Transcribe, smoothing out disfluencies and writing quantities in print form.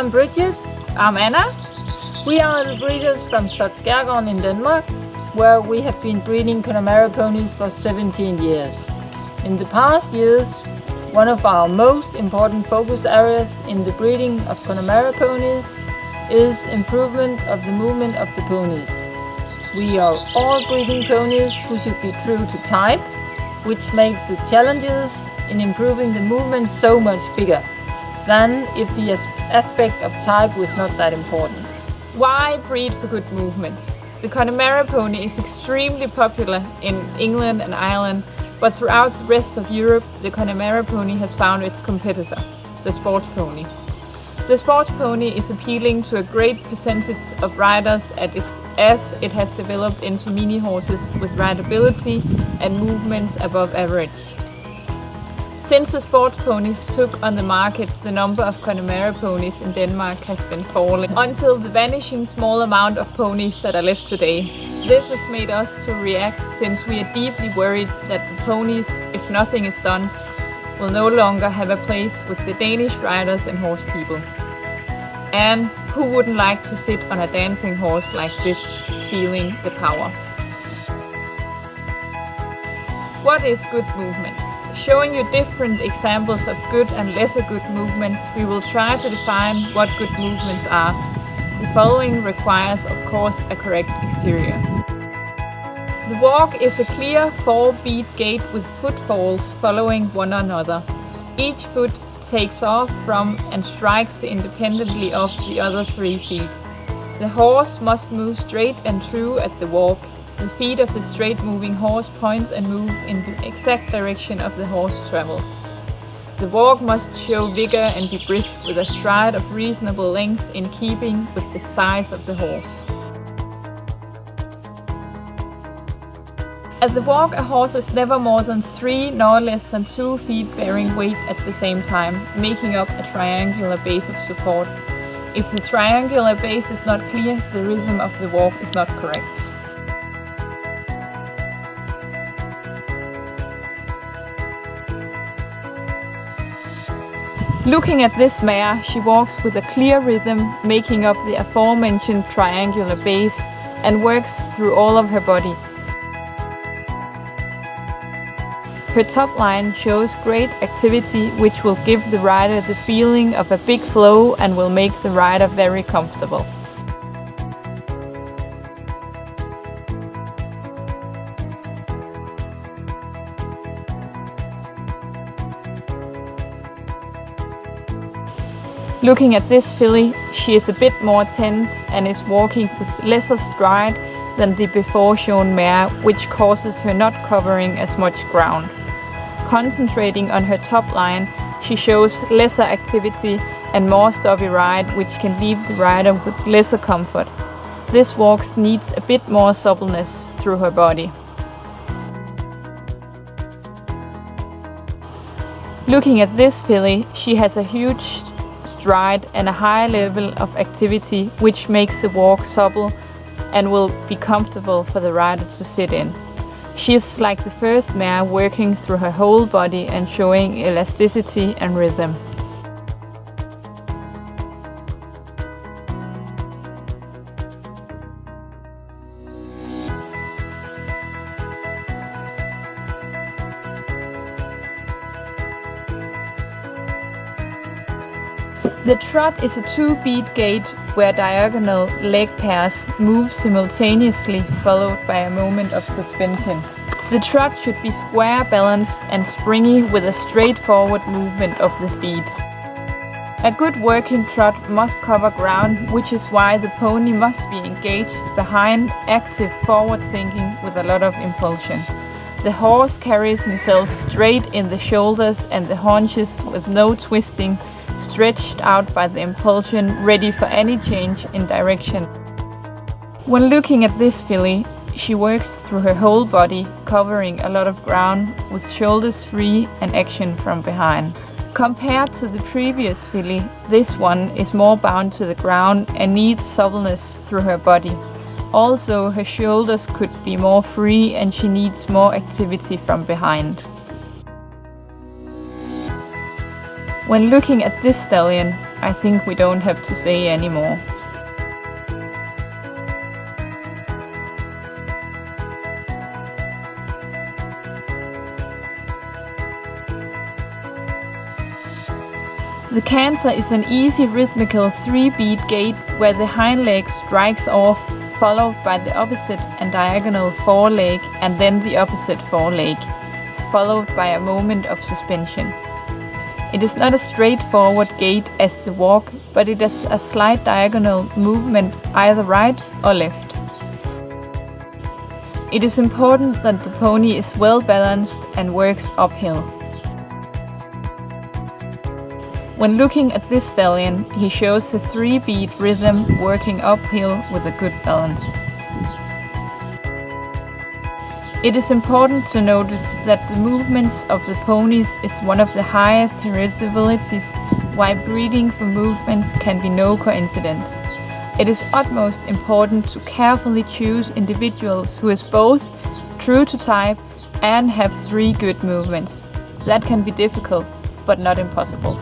I'm Bridget. I'm Anna. We are the breeders from Skærgården in Denmark, where we have been breeding Connemara ponies for 17 years. In the past years, one of our most important focus areas in the breeding of Connemara ponies is improvement of the movement of the ponies. We are all breeding ponies who should be true to type, which makes the challenges in improving the movement so much bigger than if the aspect of type was not that important. Why breed for good movements? The Connemara pony is extremely popular in England and Ireland, but throughout the rest of Europe, the Connemara pony has found its competitor, the sports pony. The sports pony is appealing to a great percentage of riders as it has developed into mini horses with rideability and movements above average. Since the sports ponies took on the market, the number of Connemara ponies in Denmark has been falling, until the vanishing small amount of ponies that are left today. This has made us to react, since we are deeply worried that the ponies, if nothing is done, will no longer have a place with the Danish riders and horse people. And who wouldn't like to sit on a dancing horse like this, feeling the power? What is good movements? Showing you different examples of good and lesser good movements, we will try to define what good movements are. The following requires, of course, a correct exterior. The walk is a clear 4-beat gait with footfalls following one another. Each foot takes off from and strikes independently of the other 3 feet. The horse must move straight and true at the walk. The feet of the straight-moving horse point and move in the exact direction of the horse travels. The walk must show vigor and be brisk with a stride of reasonable length in keeping with the size of the horse. At the walk, a horse is never more than 3 nor less than 2 feet bearing weight at the same time, making up a triangular base of support. If the triangular base is not clear, the rhythm of the walk is not correct. Looking at this mare, she walks with a clear rhythm, making up the aforementioned triangular base, and works through all of her body. Her top line shows great activity, which will give the rider the feeling of a big flow and will make the rider very comfortable. Looking at this filly, she is a bit more tense and is walking with lesser stride than the before shown mare, which causes her not covering as much ground. Concentrating on her top line, she shows lesser activity and more stubby ride, which can leave the rider with lesser comfort. This walk needs a bit more suppleness through her body. Looking at this filly, she has a huge stride and a high level of activity, which makes the walk supple and will be comfortable for the rider to sit in. She is like the first mare, working through her whole body and showing elasticity and rhythm. The trot is a 2-beat gait where diagonal leg pairs move simultaneously, followed by a moment of suspension. The trot should be square balanced and springy with a straightforward movement of the feet. A good working trot must cover ground, which is why the pony must be engaged behind, active, forward thinking with a lot of impulsion. The horse carries himself straight in the shoulders and the haunches with no twisting, stretched out by the impulsion, ready for any change in direction. When looking at this filly, she works through her whole body, covering a lot of ground with shoulders free and action from behind. Compared to the previous filly, this one is more bound to the ground and needs suppleness through her body. Also, her shoulders could be more free and she needs more activity from behind. When looking at this stallion, I think we don't have to say anymore. The canter is an easy rhythmical 3-beat gait where the hind leg strikes off, followed by the opposite and diagonal foreleg and then the opposite foreleg, followed by a moment of suspension. It is not a straightforward gait as the walk, but it is a slight diagonal movement either right or left. It is important that the pony is well balanced and works uphill. When looking at this stallion, he shows the 3-beat rhythm working uphill with a good balance. It is important to notice that the movements of the ponies is one of the highest heritabilities, while breeding for movements can be no coincidence. It is utmost important to carefully choose individuals who is both true to type and have 3 good movements. That can be difficult, but not impossible.